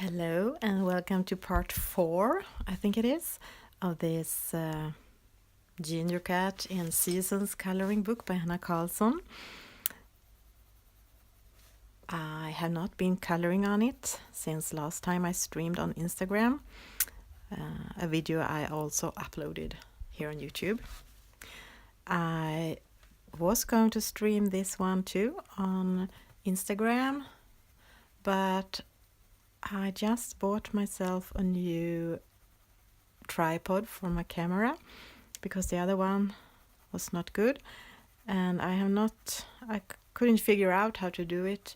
Hello and welcome to part 4, I think it is, of this Ginger Cat in Seasons coloring book by Hannah Carlson. I have not been coloring on it since last time I streamed on Instagram, a video I also uploaded here on YouTube. I was going to stream this one too on Instagram, but I just bought myself a new tripod for my camera because the other one was not good, and I couldn't figure out how to do it.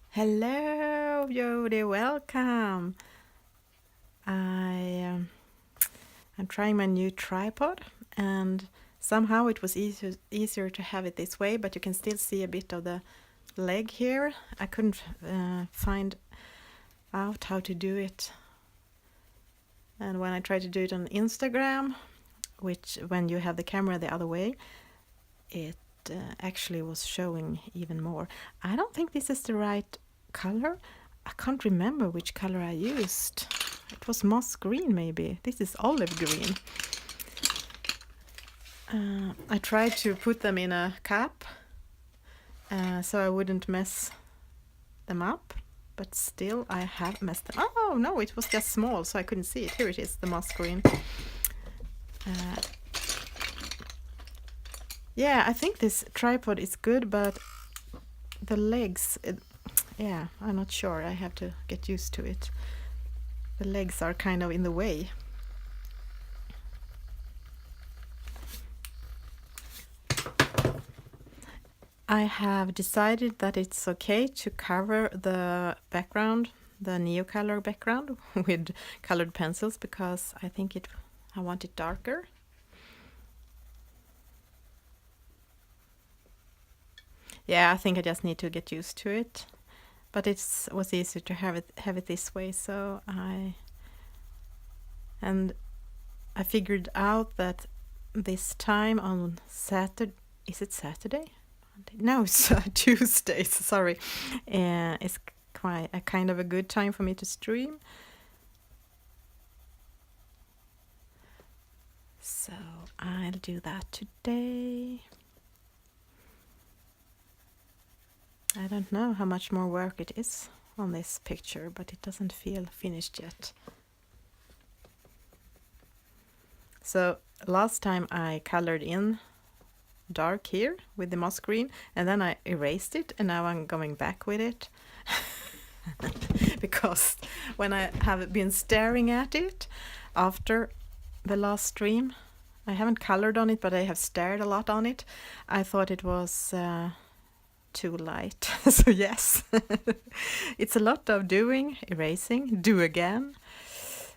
Hello, Jody, welcome. I'm trying my new tripod, and somehow it was easier to have it this way, but you can still see a bit of the leg here. I couldn't find out how to do it, and when I tried to do it on Instagram, which when you have the camera the other way, it actually was showing even more. I don't think this is the right color. I can't remember which color I used. It was moss green maybe. This is olive green. I tried to put them in a cup so I wouldn't mess them up, but still I have messed them. Oh no, it was just small, so I couldn't see it. Here it is, the moss green. Yeah, I think this tripod is good, but the legs, yeah, I'm not sure. I have to get used to it. The legs are kind of in the way. I have decided that it's okay to cover the background, the Neocolor background, with colored pencils because I want it darker. Yeah, I think I just need to get used to it, but it was easier to have it this way. So I figured out that this time on Saturday, is it Saturday? No, it's Tuesday. Sorry, it's quite a kind of a good time for me to stream. So I'll do that today. I don't know how much more work it is on this picture, but it doesn't feel finished yet. So last time I colored in dark here with the moss green, and then I erased it, and now I'm going back with it because when I have been staring at it after the last stream, I haven't colored on it, but I have stared a lot on it. I thought it was too light. So yes, it's a lot of doing, erasing, do again.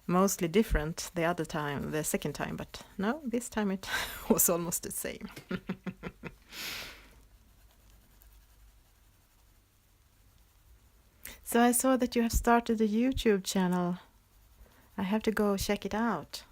Mostly different the second time, but no, this time it was almost the same. So I saw that you have started a YouTube channel. I have to go check it out.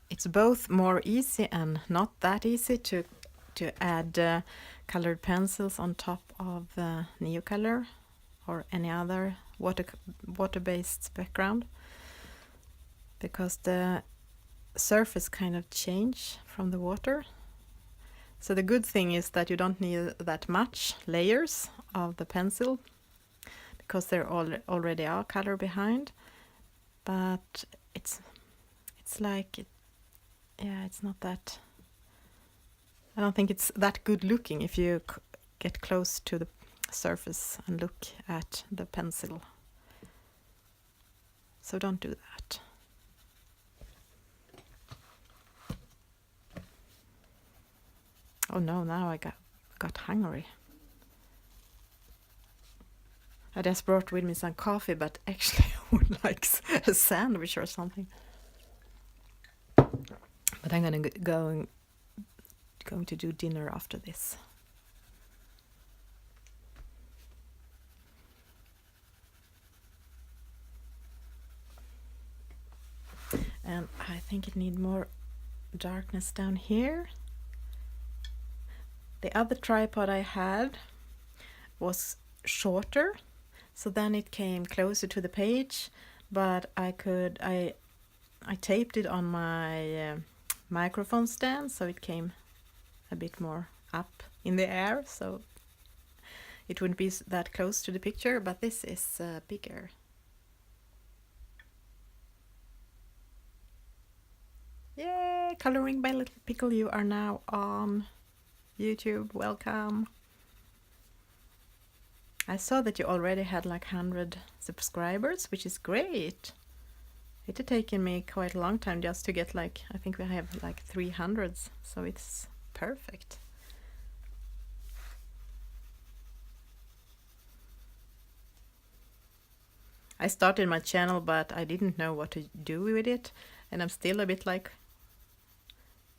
It's both more easy and not that easy to add colored pencils on top of Neocolor or any other water-based background, because the surface kind of change from the water. So the good thing is that you don't need that much layers of the pencil because there already are color behind, but it's like it's not that. I don't think it's that good looking if you get close to the surface and look at the pencil. So don't do that. Oh no, now I got hungry. I just brought with me some coffee, but actually I would like a sandwich or something. But I'm going to do dinner after this. And I think it needs more darkness down here. The other tripod I had was shorter, so then it came closer to the page, but I taped it on my microphone stand, so it came a bit more up in the air, so it wouldn't be that close to the picture, but this is bigger. Yay! Coloring by Little Pickle, you are now on YouTube. Welcome. I saw that you already had like 100 subscribers, which is great. It had taken me quite a long time just to get like, I think we have like 300s, so it's perfect. I started my channel, but I didn't know what to do with it, and I'm still a bit like,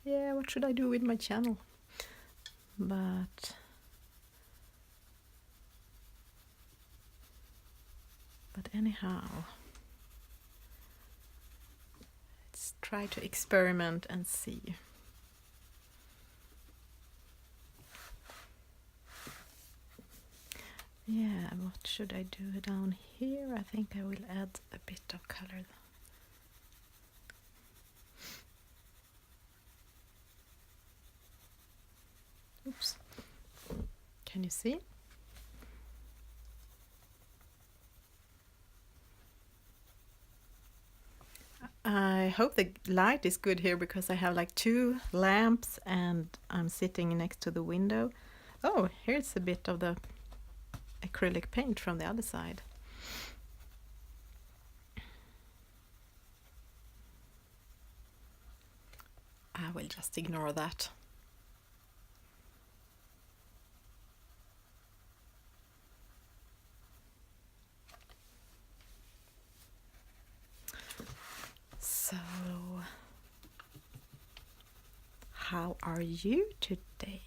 yeah, what should I do with my channel? But anyhow, let's try to experiment and see. Yeah, what should I do down here? I think I will add a bit of color. Oops. Can you see? I hope the light is good here because I have like 2 lamps and I'm sitting next to the window. Oh, here's a bit of the acrylic paint from the other side. I will just ignore that. So, how are you today?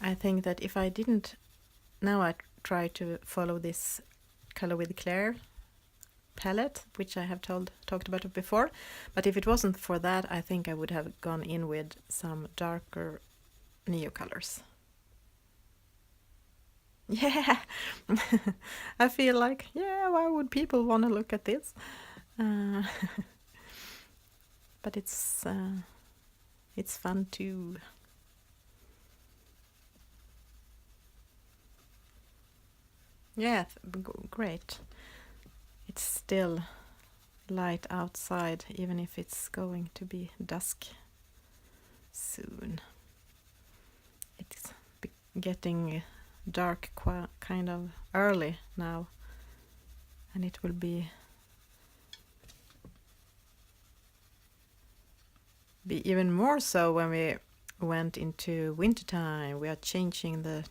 I think that if I didn't, now I try to follow this Color with Claire palette, which I have talked about it before, but if it wasn't for that, I think I would have gone in with some darker neo colors. Yeah, I feel like, yeah, why would people want to look at this? But it's fun too. Yeah, great. It's still light outside, even if it's going to be dusk soon. It's getting dark kind of early now, and it will be even more so when we went into wintertime. We are changing the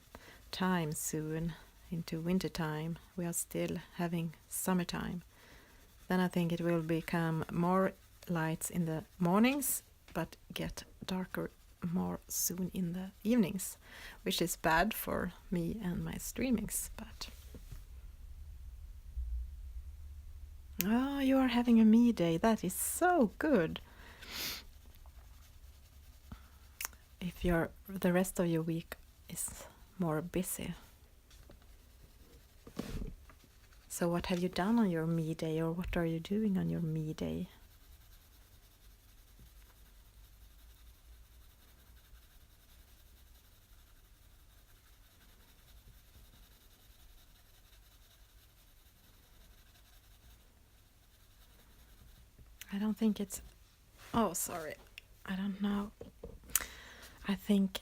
time soon into wintertime. We are still having summertime. Then I think it will become more lights in the mornings, but get darker more soon in the evenings, which is bad for me and my streamings. But oh, you are having a me day. That is so good. If the rest of your week is more busy. So what have you done on your me day, or what are you doing on your me day? I don't think it's... Oh, sorry. I don't know. I think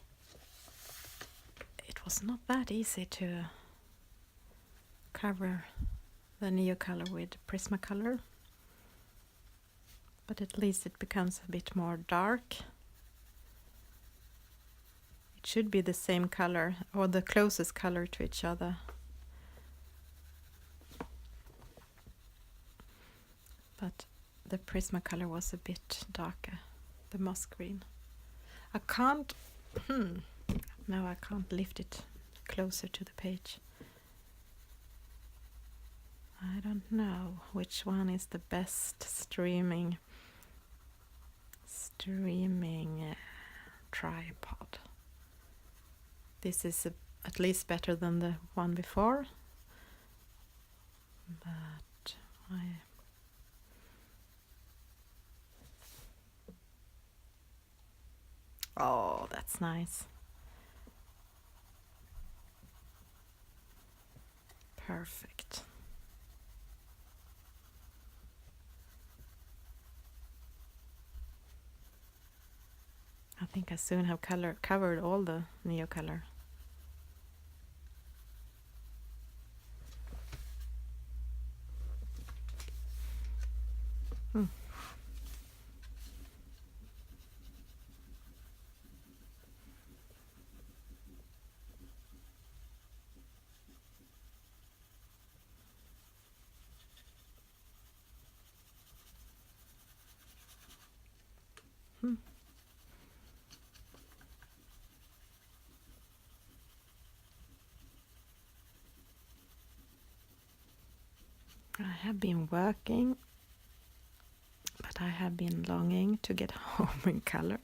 it was not that easy to cover the neo color with Prismacolor, but at least it becomes a bit more dark. It should be the same color, or the closest color to each other. the Prismacolor was a bit darker, the moss green. I can't, no, I can't lift it closer to the page. I don't know which one is the best streaming tripod. This is at least better than the one before, but oh, that's nice. Perfect. I think I soon have covered all the Neo color. I have been working, but I have been longing to get home in color.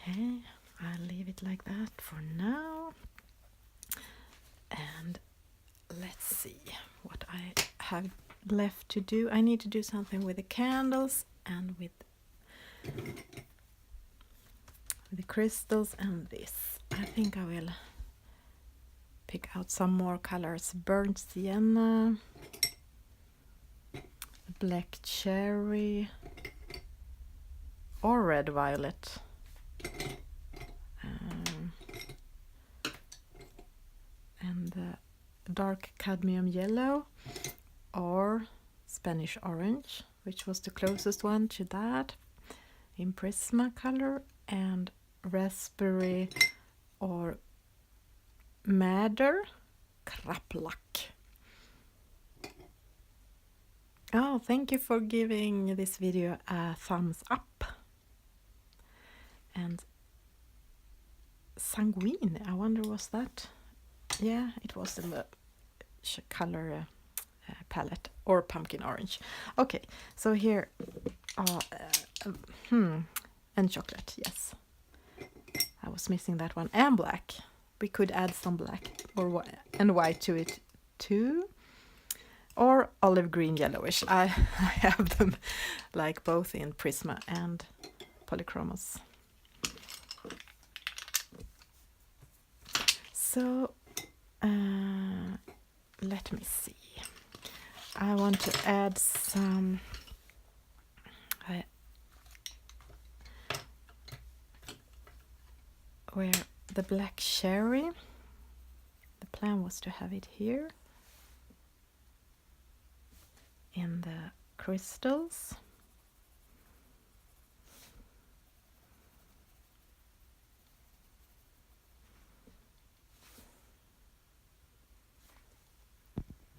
Okay, I'll leave it like that for now. And let's see what I have left to do. I need to do something with the candles and with the crystals and this. I think I will pick out some more colors. Burnt sienna, black cherry, or red violet. And dark cadmium yellow or Spanish orange, which was the closest one to that in Prismacolor, and raspberry or madder kraplak. Oh, thank you for giving this video a thumbs up. And sanguine, I wonder, was that? Yeah, it was in the color palette, or pumpkin orange. Okay, so here and chocolate, yes. I was missing that one. And black. We could add some black or and white to it too. Or olive green yellowish. I have them like both in Prisma and Polychromos. So let me see. I want to add some where the black cherry, the plan was to have it here in the crystals.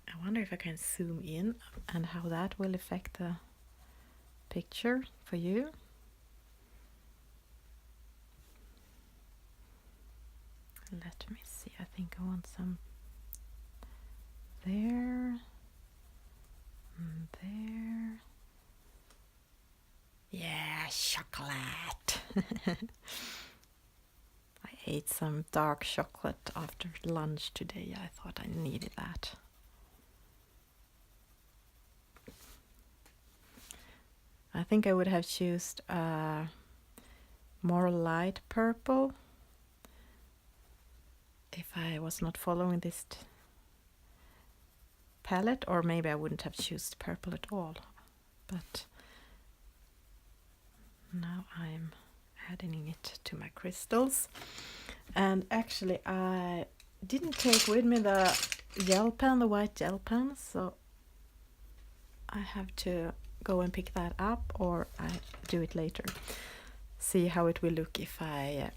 I wonder if I can zoom in and how that will affect the picture for you. Let me see, I think I want some there and there. Yeah, chocolate. I ate some dark chocolate after lunch today. I thought I needed that. I think I would have chosen a more light purple if I was not following this palette, or maybe I wouldn't have chosen purple at all. But Now I'm adding it to my crystals. And actually I didn't take with me the gel pen, the white gel pen, so I have to go and pick that up, or I do it later. See how it will look if I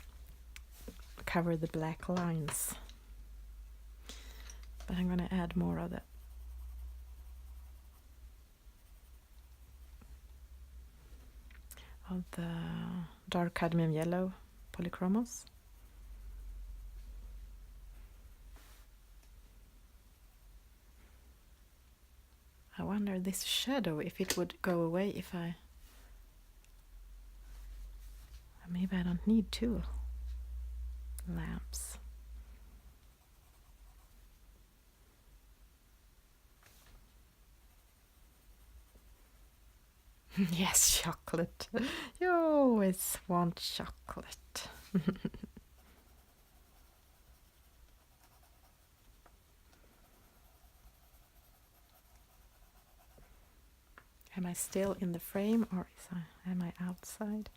cover the black lines. But I'm gonna add more of the dark cadmium yellow polychromos. I wonder this shadow, if it would go away if maybe I don't need two lamps. Yes, chocolate. You always want chocolate. Am I still in the frame, or am I outside?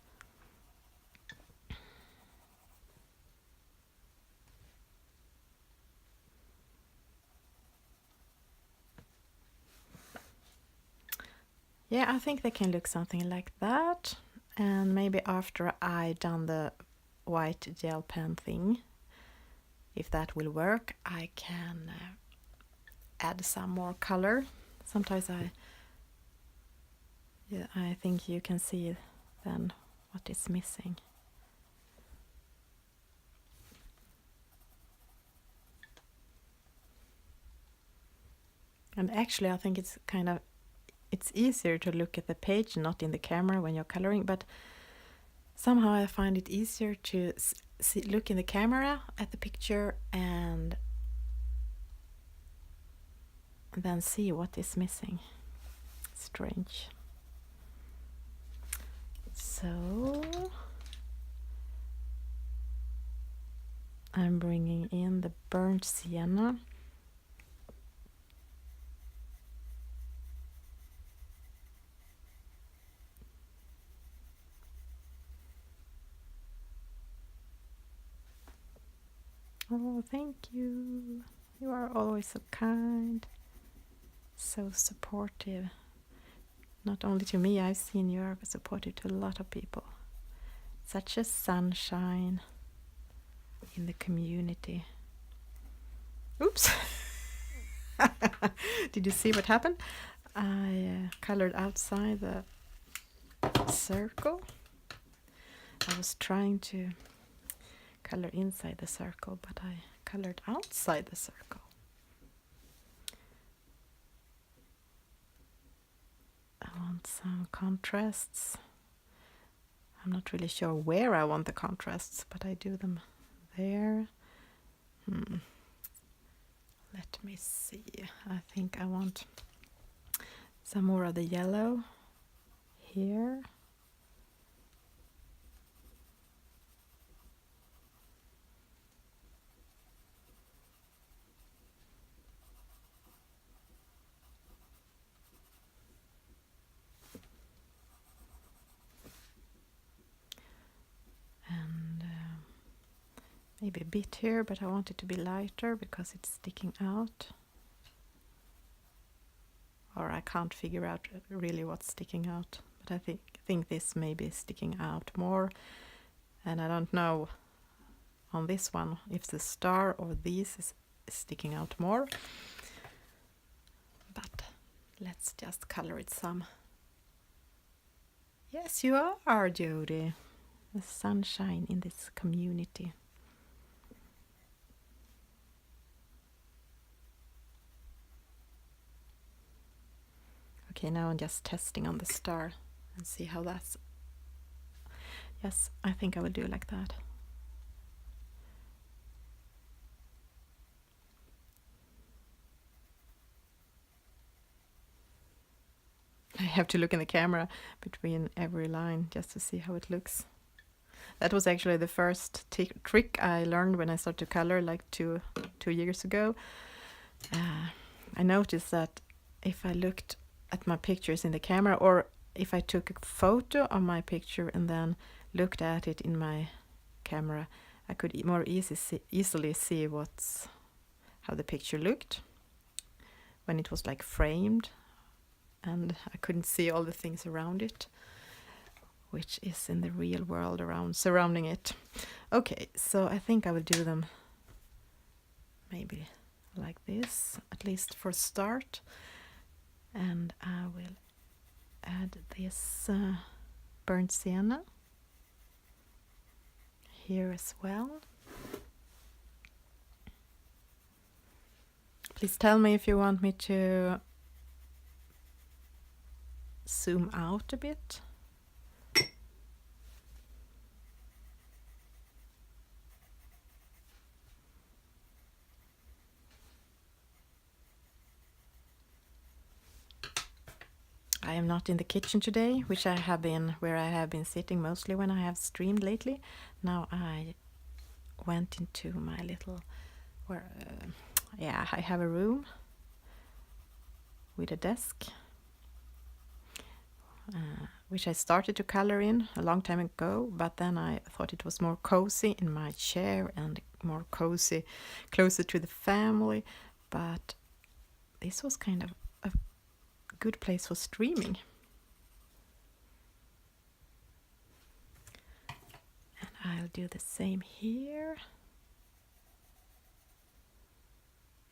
Yeah, I think they can look something like that. And maybe after I done the white gel pen thing, if that will work, I can add some more color. Sometimes I think you can see then what is missing. And actually I think it's easier to look at the page, not in the camera when you're coloring, but somehow I find it easier to look in the camera at the picture and then see what is missing. Strange. So I'm bringing in the burnt sienna. Oh, thank you. You are always so kind, so supportive. Not only to me, I've seen you are supportive to a lot of people. Such a sunshine in the community. Oops! Did you see what happened? I colored outside the circle. I was trying to color inside the circle, but I colored outside the circle. I want some contrasts. I'm not really sure where I want the contrasts, but I do them there. Let me see. I think I want some more of the yellow here. Maybe a bit here, but I want it to be lighter because it's sticking out. Or I can't figure out really what's sticking out. But I think this may be sticking out more. And I don't know on this one if the star or this is sticking out more. But let's just color it some. Yes, you are, Jody. The sunshine in this community. Okay, now I'm just testing on the star and see how that's... Yes, I think I will do like that. I have to look in the camera between every line just to see how it looks. That was actually the first trick I learned when I started to color like two years ago. I noticed that if I looked at my pictures in the camera, or if I took a photo of my picture and then looked at it in my camera, I could more easily see how the picture looked when it was like framed, and I couldn't see all the things around it, which is in the real world surrounding it. Okay, so I think I will do them maybe like this, at least for start, and I will add this burnt sienna here as well. Please tell me if you want me to zoom out a bit. I am not in the kitchen today, where I have been sitting mostly when I have streamed lately. Now I went into my little, I have a room with a desk, which I started to color in a long time ago, but then I thought it was more cozy in my chair and more cozy, closer to the family. But this was kind of a good place for streaming. And I'll do the same here.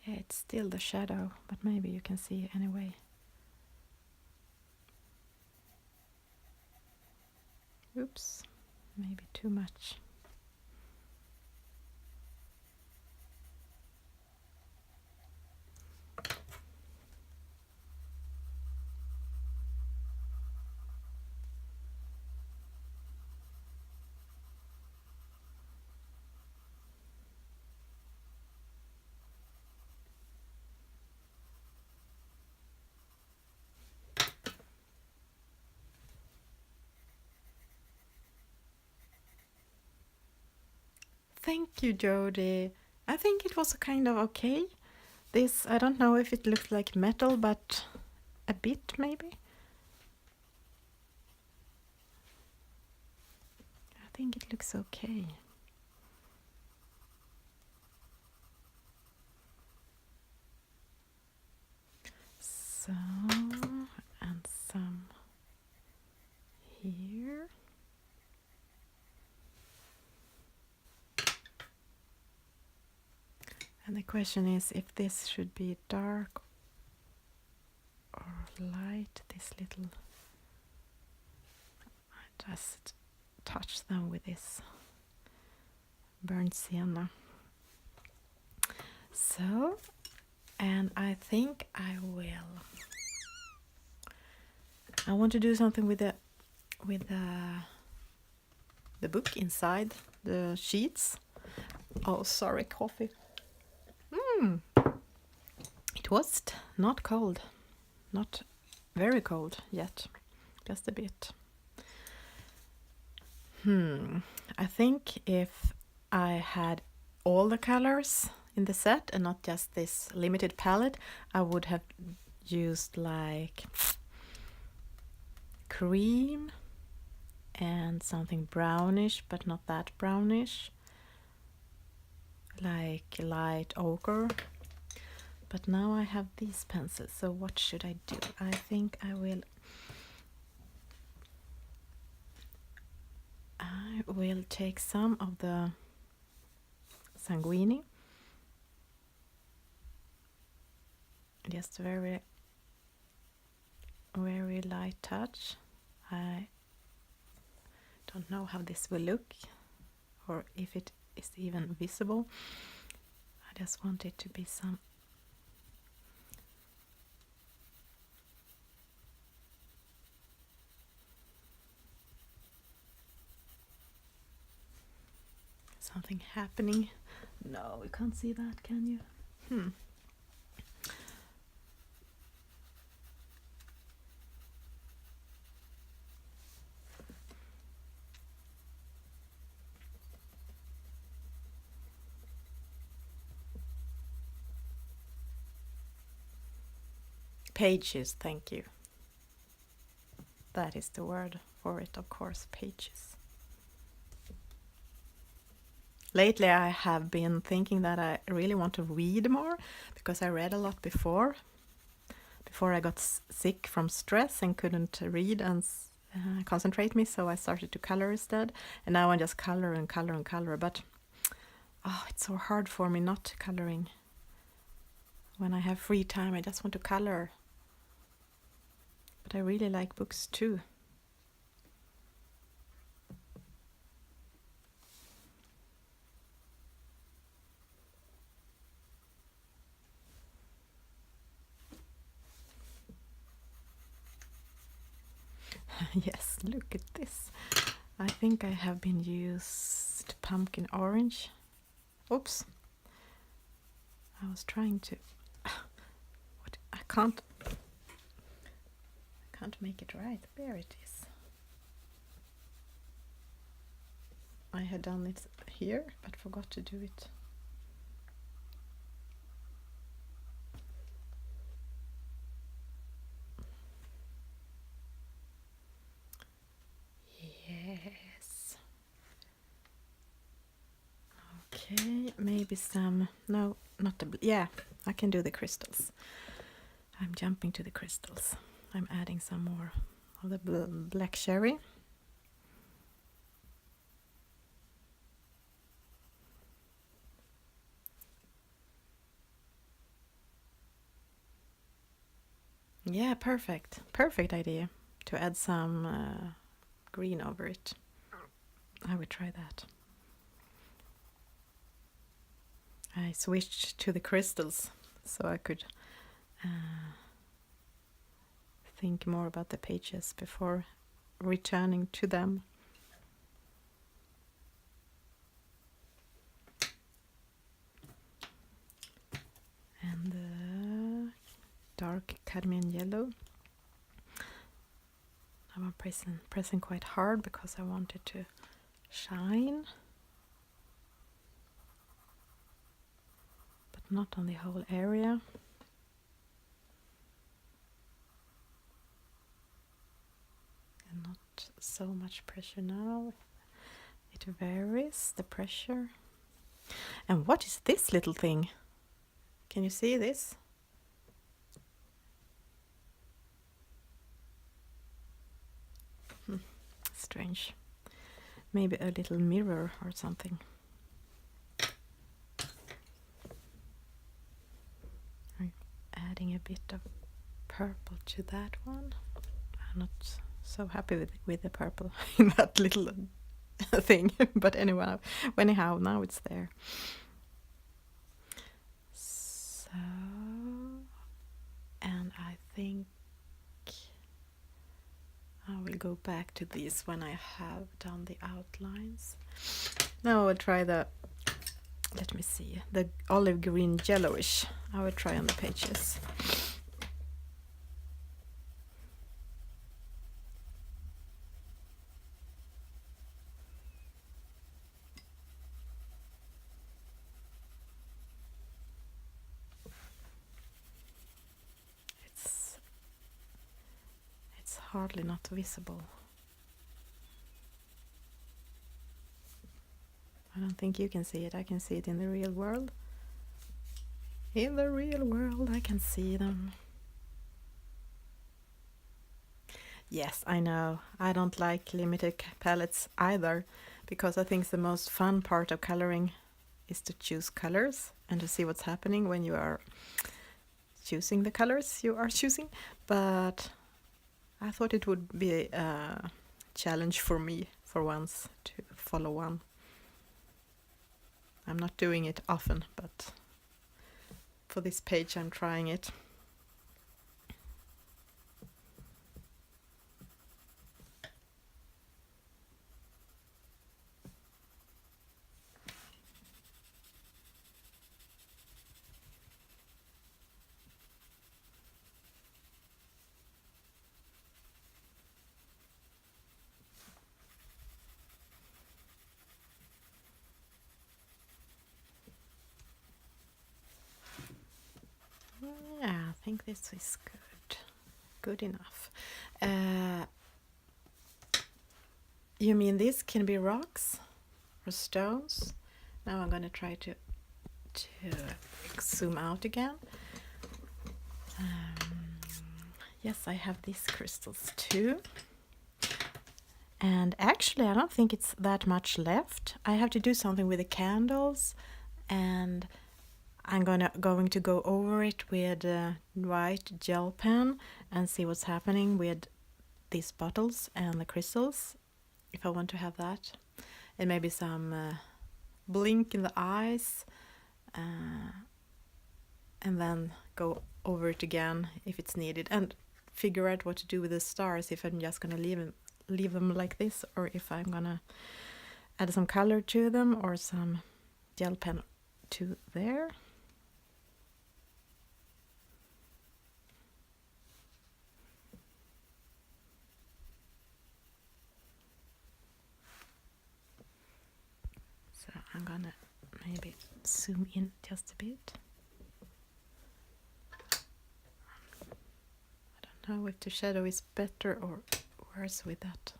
Yeah, it's still the shadow, but maybe you can see it anyway. Oops, maybe too much. Thank you, Jody. I think it was kind of okay. This, I don't know if it looks like metal, but a bit maybe. I think it looks okay. So, and some here. And the question is if this should be dark or light, this little, I just touch them with this burnt sienna. So, and I think I want to do something with the book inside the sheets. Oh, sorry, coffee. It was not cold, not very cold yet, just a bit. I think if I had all the colors in the set and not just this limited palette, I would have used like cream and something brownish, but not that brownish, like light ochre. But now I have these pencils, so what should I do? I think I will take some of the sanguine, just very very light touch. I don't know how this will look or if it is even visible. I just want it to be something happening. No, you can't see that, can you? Pages, thank you. That is the word for it, of course, pages. Lately I have been thinking that I really want to read more, because I read a lot before I got sick from stress and couldn't read and concentrate me, so I started to color instead, and now I just color and color and color, but it's so hard for me not coloring. When I have free time I just want to color, but I really like books too. Yes, look at this. I think I have been used pumpkin orange. Oops. I was trying to... I can't make it right. There it is. I had done it here, but forgot to do it. Yes. Okay, maybe some... No, not the... Yeah, I can do the crystals. I'm jumping to the crystals. I'm adding some more of the black cherry. Yeah, perfect. Perfect idea to add some green over it. I would try that. I switched to the crystals so I could think more about the pages before returning to them. And the dark cadmium yellow. I'm pressing quite hard because I want it to shine, but not on the whole area. And not so much pressure now. It varies, the pressure. And what is this little thing? Can you see this? Strange. Maybe a little mirror or something. I'm adding a bit of purple to that one. I'm not so happy with the purple in that little thing, but anyhow, now it's there. So, and I think I will go back to these when I have done the outlines. Now I will try the, let me see, the olive green yellowish. I will try on the pages. It's hardly not visible. I don't think you can see it. I can see it in the real world. In the real world I can see them. Yes, I know. I don't like limited palettes either, because I think the most fun part of coloring is to choose colors and to see what's happening when you are choosing the colors you are choosing. But I thought it would be a challenge for me for once to follow one. I'm not doing it often, but for this page I'm trying it. Yeah, I think this is good enough. You mean this can be rocks or stones? Now I'm gonna try to zoom out again. Yes, I have these crystals too. And actually, I don't think it's that much left. I have to do something with the candles, and I'm going to go over it with a white gel pen and see what's happening with these bottles and the crystals, if I want to have that. And maybe some blink in the eyes, and then go over it again if it's needed, and figure out what to do with the stars, if I'm just going to leave them like this, or if I'm going to add some color to them or some gel pen to there. So I'm gonna maybe zoom in just a bit. I don't know if the shadow is better or worse with that.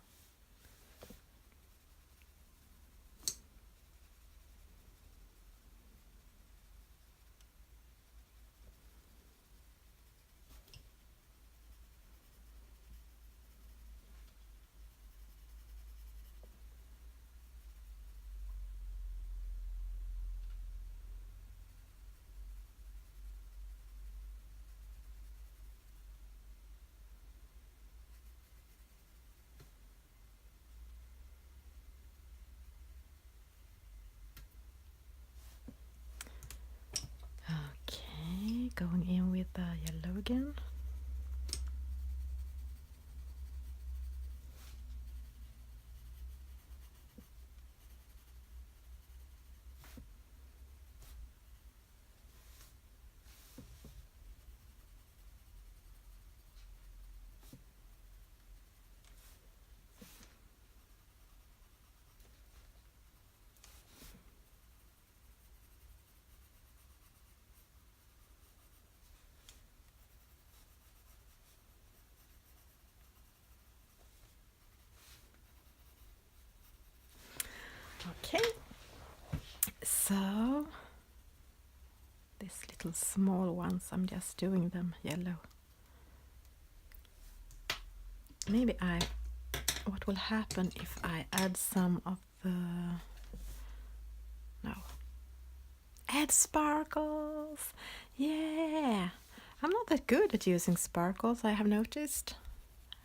Okay, going in with the yellow again. Okay, so these little small ones, I'm just doing them yellow. Maybe what will happen if I add some of the, no, add sparkles. Yeah, I'm not that good at using sparkles, I have noticed.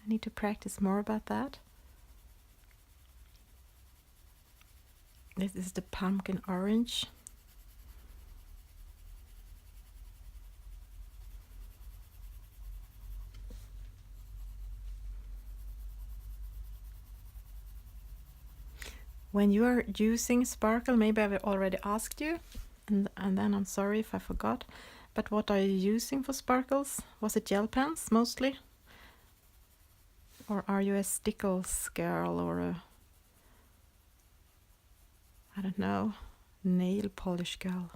I need to practice more about that. This is the pumpkin orange. When you are using sparkle, maybe I've already asked you, and then I'm sorry if I forgot, but what are you using for sparkles? Was it gel pens mostly? Or are you a stickles girl, or a, I don't know, nail polish girl?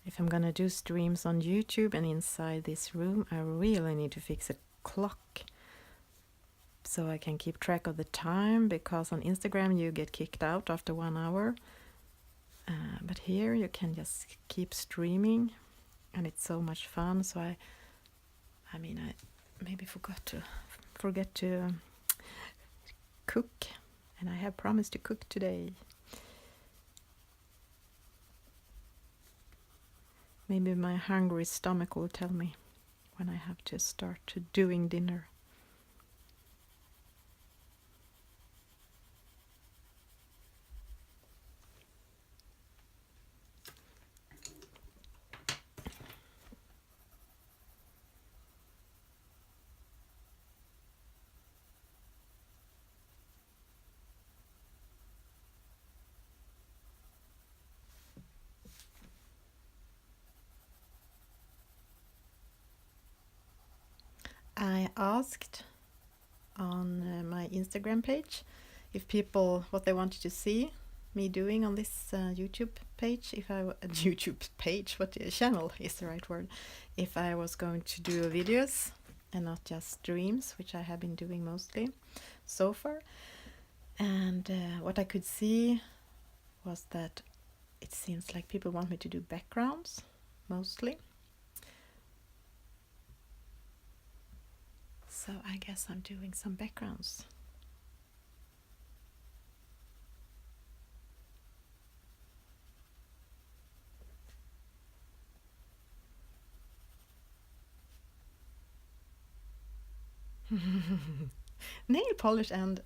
If I'm gonna do streams on YouTube and inside this room, I really need to fix a clock so I can keep track of the time, because on Instagram you get kicked out after 1 hour. But here you can just keep streaming, and it's so much fun. So I maybe forget to cook, and I have promised to cook today. Maybe my hungry stomach will tell me when I have to start doing dinner. I asked on my Instagram page if people what they wanted to see me doing on this YouTube page, if I YouTube page, what channel is the right word, if I was going to do videos and not just streams, which I have been doing mostly so far. And what I could see was that it seems like people want me to do backgrounds mostly. So I guess I'm doing some backgrounds. Nail polish and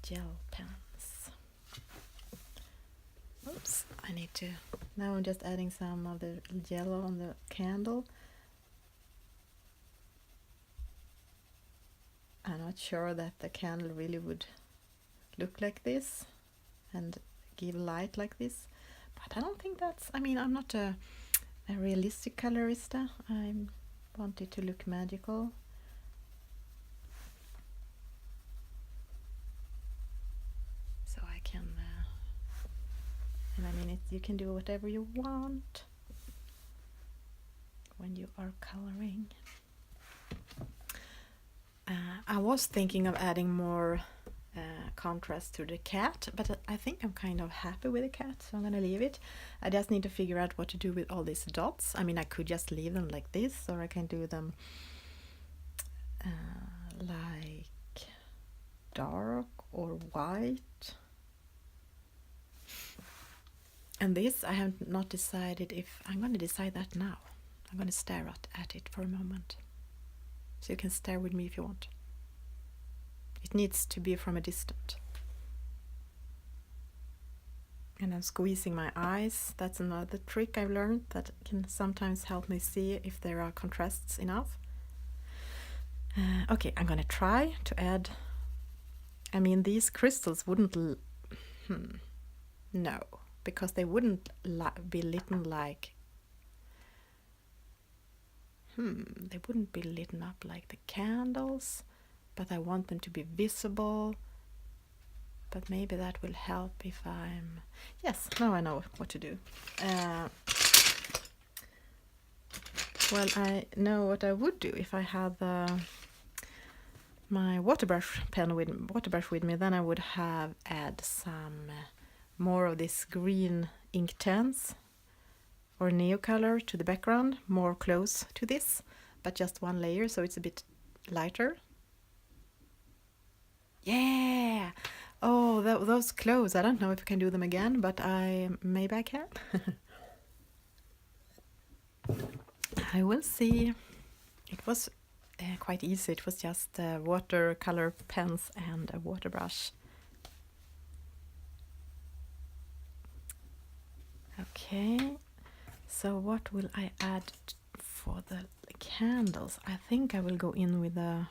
gel pens. Oops, I need to. Now I'm just adding some of the yellow on the candle. I'm not sure that the candle really would look like this and give light like this, but I don't think that's. I mean, I'm not a realistic colorista. I want it to look magical. So I can, and I mean, you can do whatever you want when you are coloring. I was thinking of adding more contrast to the cat, but I think I'm kind of happy with the cat, so I'm gonna leave it. I just need to figure out what to do with all these dots. I mean, I could just leave them like this, or I can do them like dark or white. And this I have not decided if I'm going to decide that now. I'm going to stare at it for a moment, so you can stare with me if you want. It needs to be from a distance. And I'm squeezing my eyes. That's another trick I've learned that can sometimes help me see if there are contrasts enough. Okay, I'm gonna try to add. I mean, these crystals wouldn't. No, because they wouldn't be lit like. They wouldn't be lit up like the candles. But I want them to be visible. But maybe that will help if I'm... Yes, now I know what to do. Well, I know what I would do if I had my water brush with me. Then I would have add some more of this green ink tents or Neocolor to the background, more close to this, but just one layer, so it's a bit lighter. Yeah! Oh, those clothes, I don't know if I can do them again, but maybe I can. I will see. It was quite easy. It was just watercolor pens and a water brush. Okay, so what will I add for the candles? I think I will go in with a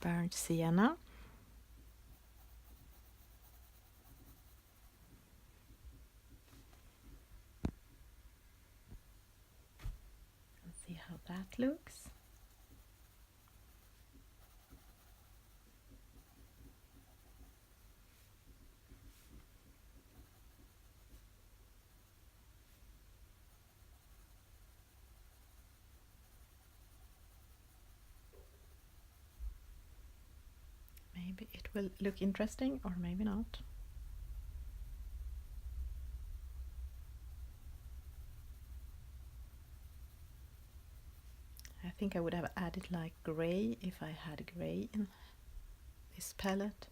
burnt sienna. Let's see how that looks. Maybe it will look interesting, or maybe not. I think I would have added like gray if I had gray in this palette.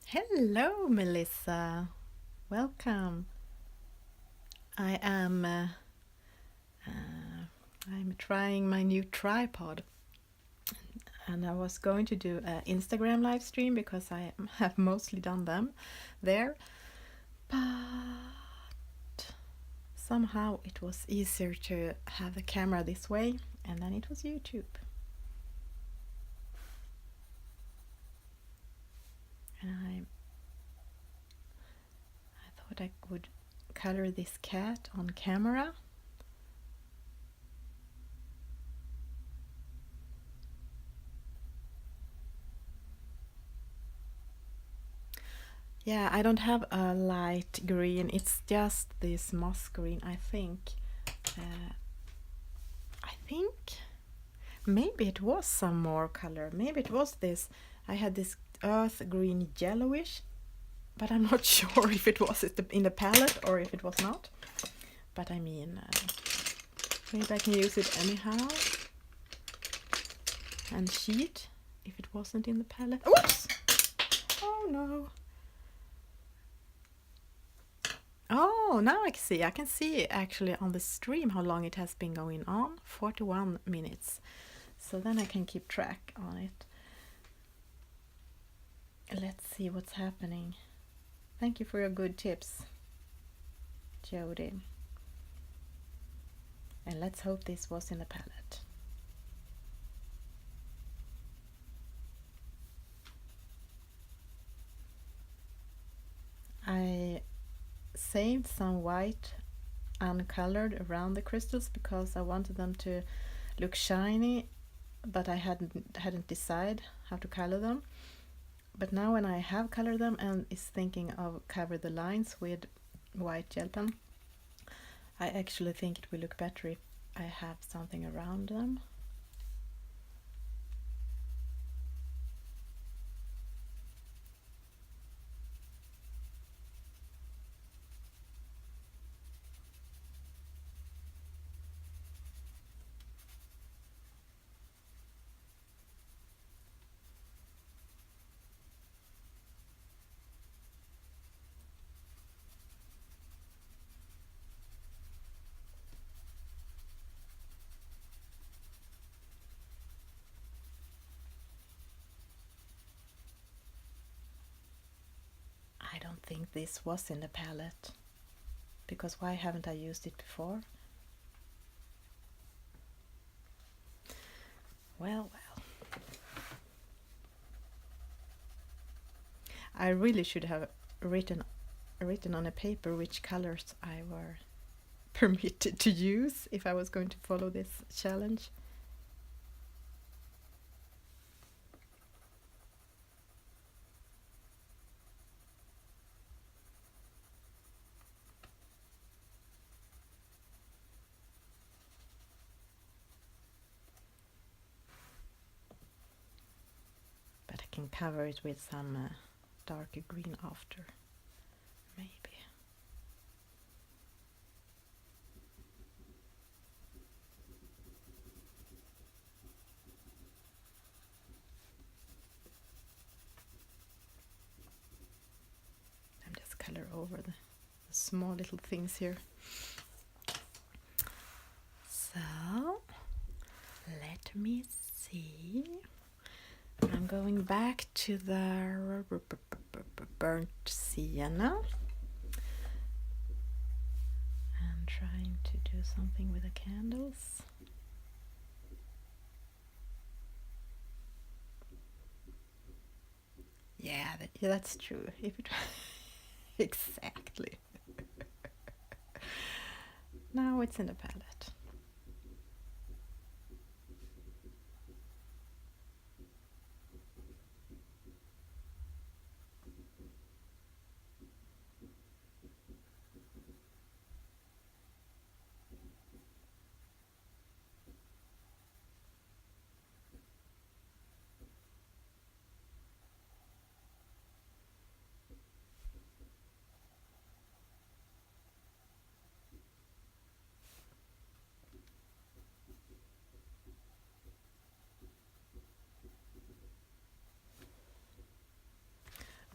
Hello, Melissa. Welcome. I am I'm trying my new tripod, and I was going to do an Instagram live stream because I have mostly done them there, but somehow it was easier to have the camera this way, and then it was YouTube. And I thought I would color this cat on camera. Yeah, I don't have a light green, it's just this moss green, I think. I think maybe it was some more color. Maybe it was this. I had this earth green yellowish, but I'm not sure if it was in the palette or if it was not. But I mean, maybe I can use it anyhow. And sheet, if it wasn't in the palette. Oops! Oh no. Oh, now I can see. I can see actually on the stream how long it has been going on. 41 minutes. So then I can keep track on it. Let's see what's happening. Thank you for your good tips, Jody. And let's hope this was in the palette. I saved some white uncolored around the crystals because I wanted them to look shiny, but I hadn't decided how to color them. But now when I have colored them and is thinking of cover the lines with white gel pen, I actually think it will look better if I have something around them. I don't think this was in the palette, because why haven't I used it before? Well. I really should have written on a paper which colors I were permitted to use if I was going to follow this challenge. But I can cover it with some darker green after, maybe. I'm just color over the small little things here. So, let me see. I'm going back to the burnt sienna and trying to do something with the candles. Yeah, that's true. If it exactly. Now it's in the palette.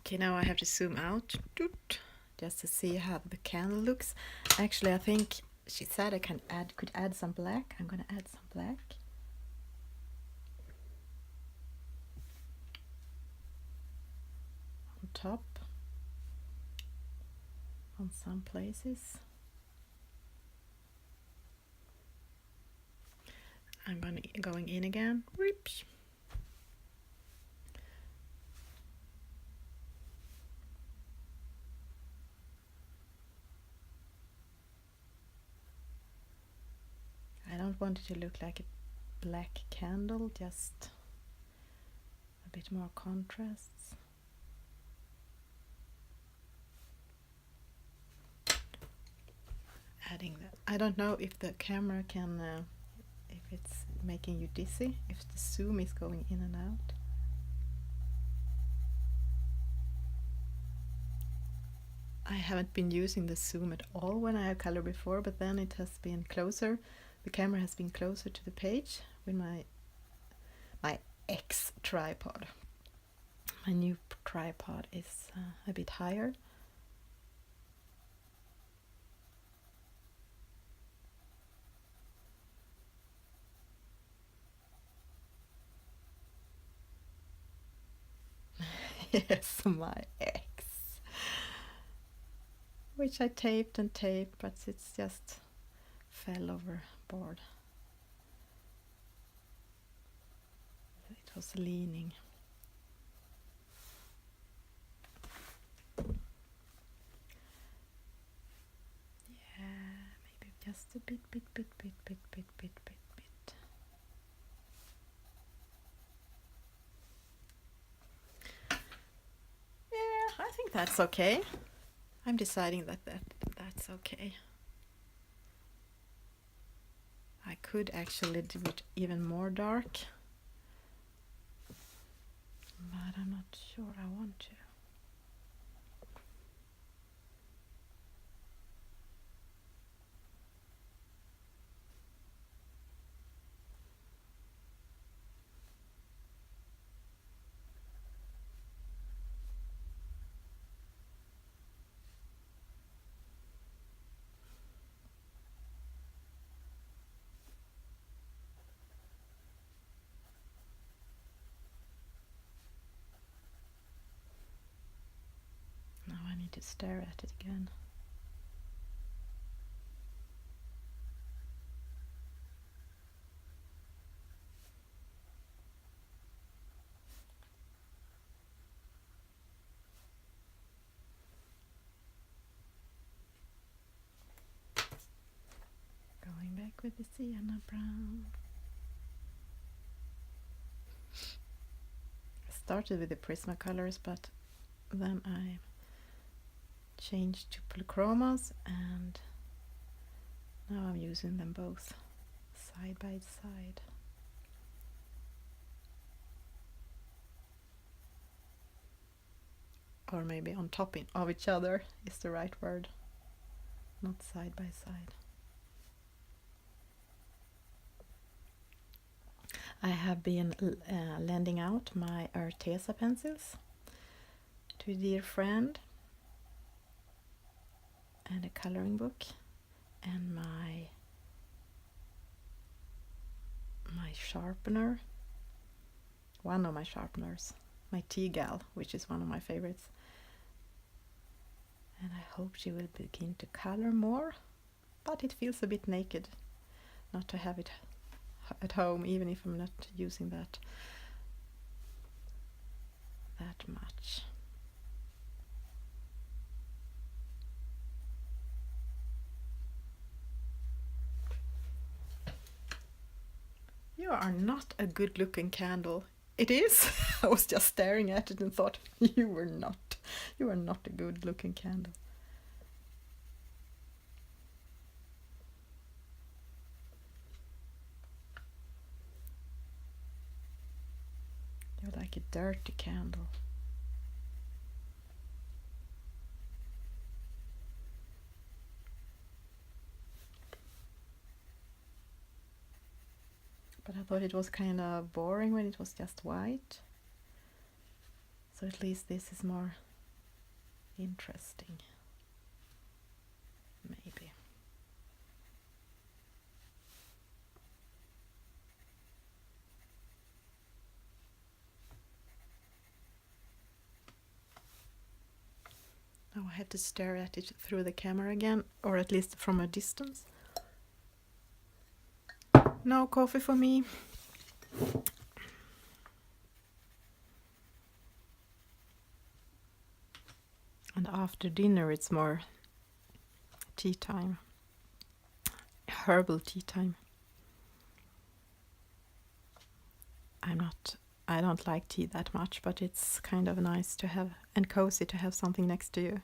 Okay, now I have to zoom out just to see how the candle looks. Actually, I think she said I could add some black. I'm gonna add some black. On top, on some places. I'm going in again. Whoops. I don't want it to look like a black candle, just a bit more contrasts. Adding that. I don't know if the camera can, if it's making you dizzy, if the zoom is going in and out. I haven't been using the zoom at all when I have color before, but then it has been closer. The camera has been closer to the page with my X tripod. My new tripod is a bit higher. Yes, my X. Which I taped and taped, but it's just fell overboard. It was leaning. Yeah, maybe just a bit. Yeah, I think that's okay. I'm deciding that's okay. I could actually do it even more dark, but I'm not sure I want to. Now I need to stare at it again. Going back with the sienna brown. I started with the Prismacolors, but then I changed to polychromas, and now I'm using them both side by side. Or maybe on top of each other is the right word, not side by side. I have been lending out my Arteza pencils to a dear friend, and a coloring book, and my sharpener, one of my sharpeners, my T-Gal, which is one of my favorites. And I hope she will begin to color more, but it feels a bit naked not to have it at home, even if I'm not using that much. You are not a good looking candle. It is. I was just staring at it and thought, you are not a good looking candle. You're like a dirty candle. But I thought it was kind of boring when it was just white. So at least this is more interesting. Maybe. Now I have to stare at it through the camera again, or at least from a distance. No coffee for me. And after dinner it's more tea time. Herbal tea time. I don't like tea that much, but it's kind of nice to have and cozy to have something next to you.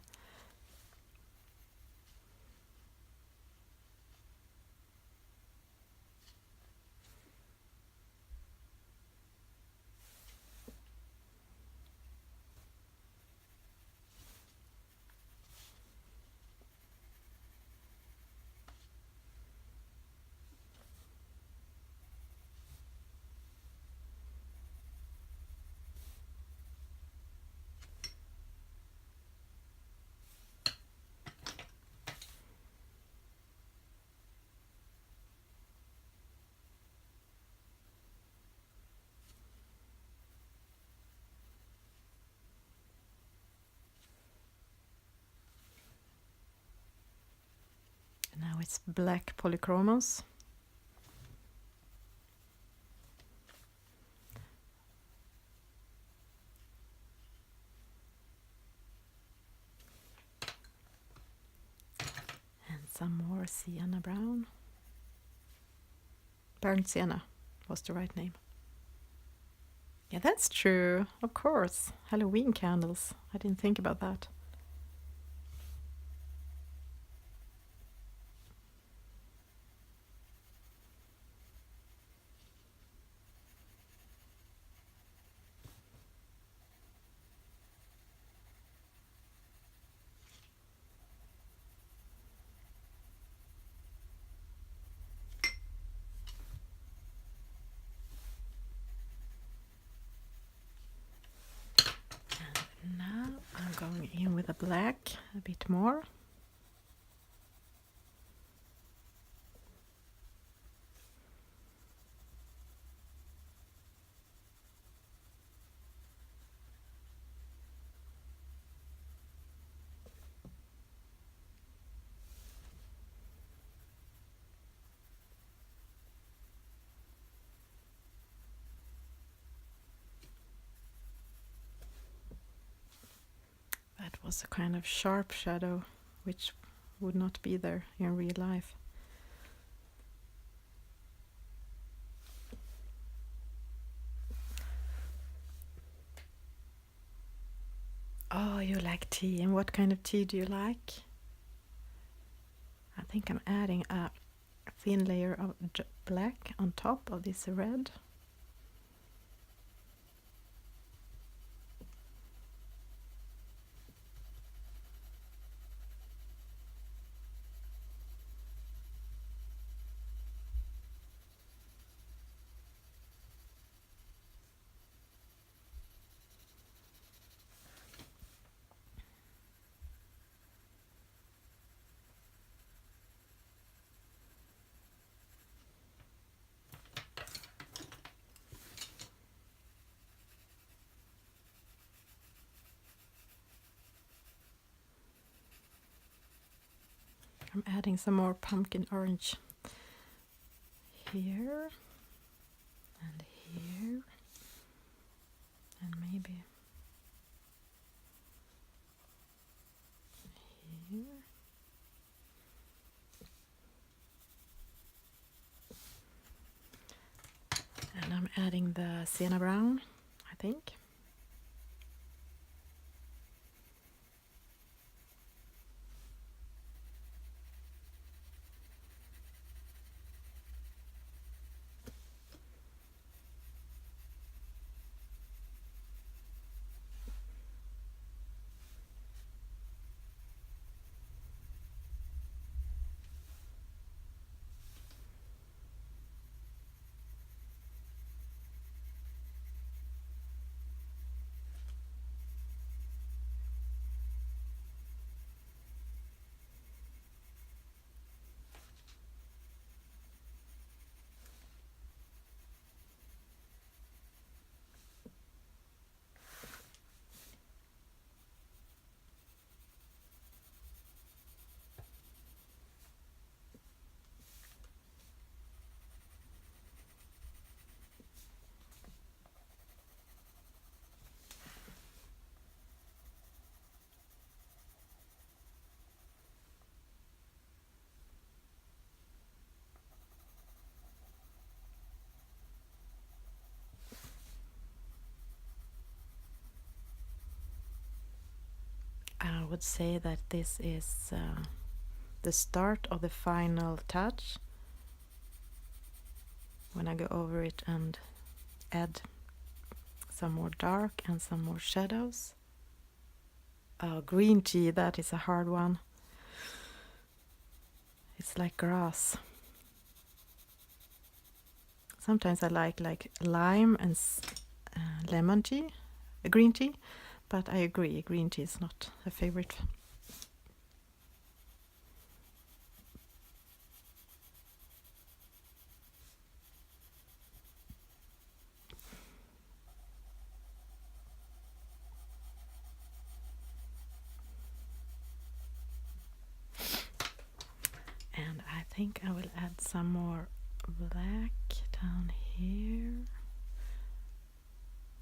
Now it's black polychromos. And some more sienna brown. Burnt sienna was the right name. Yeah, that's true. Of course. Halloween candles. I didn't think about that. Now I'm going in with a black a bit more. That was a kind of sharp shadow, which would not be there in real life. Oh, you like tea. And what kind of tea do you like? I think I'm adding a thin layer of black on top of this red. I'm adding some more pumpkin orange here and here and maybe here. And I'm adding the sienna brown, I think. I would say that this is the start of the final touch when I go over it and add some more dark and some more shadows. Green tea, that is a hard one. It's like grass. Sometimes I like lime and lemon tea, green tea, but I agree, green tea is not a favorite. And I think I will add some more black down here.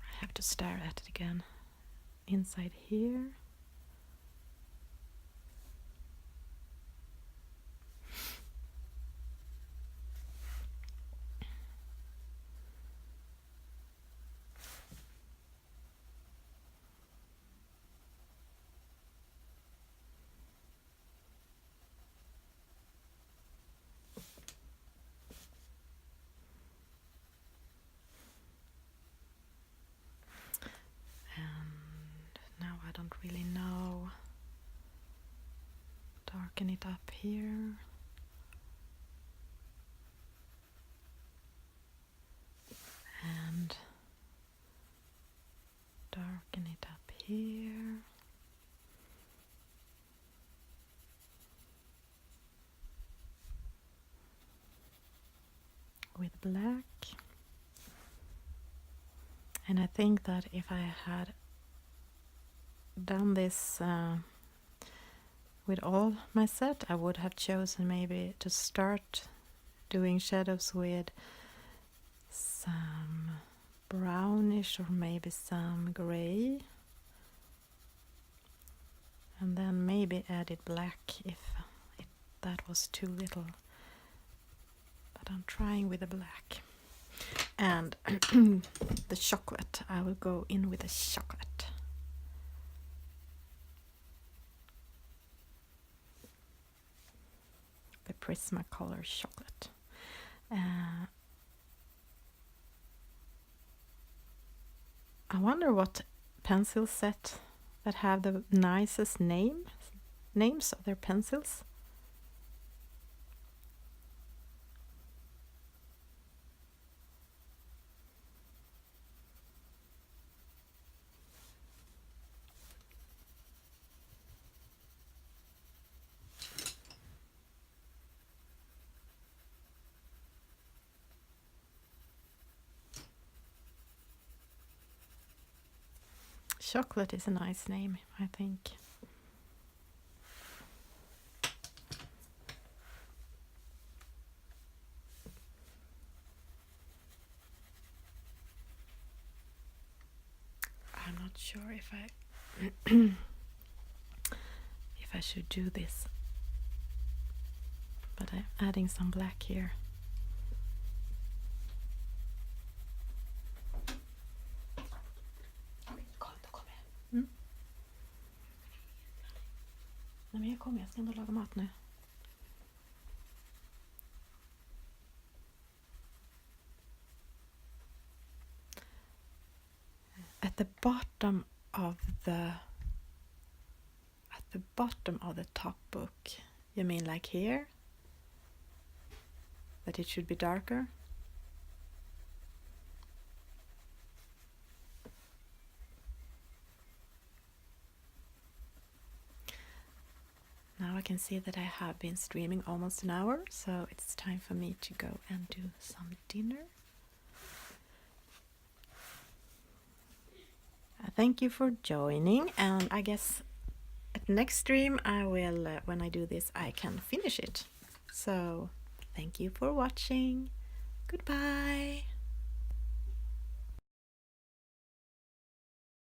I have to stare at it again. Inside here. Now I don't really know. Darken it up here. And darken it up here. With black. And I think that if I had done this with all my set, I would have chosen maybe to start doing shadows with some brownish or maybe some gray, and then maybe added black if that was too little, but I'm trying with the black. And the chocolate, I will go in with the chocolate. The Prismacolor chocolate. I wonder what pencil set that have the nicest names of their pencils. Chocolate is a nice name, I think. I'm not sure if I if I should do this, but I'm adding some black here. Nej, men jag ska ändå laga mat nu. At the bottom of the top book, you mean like here? That it should be darker? Now I can see that I have been streaming almost an hour, so it's time for me to go and do some dinner. Thank you for joining, and I guess at next stream I will, when I do this, I can finish it. So thank you for watching. Goodbye.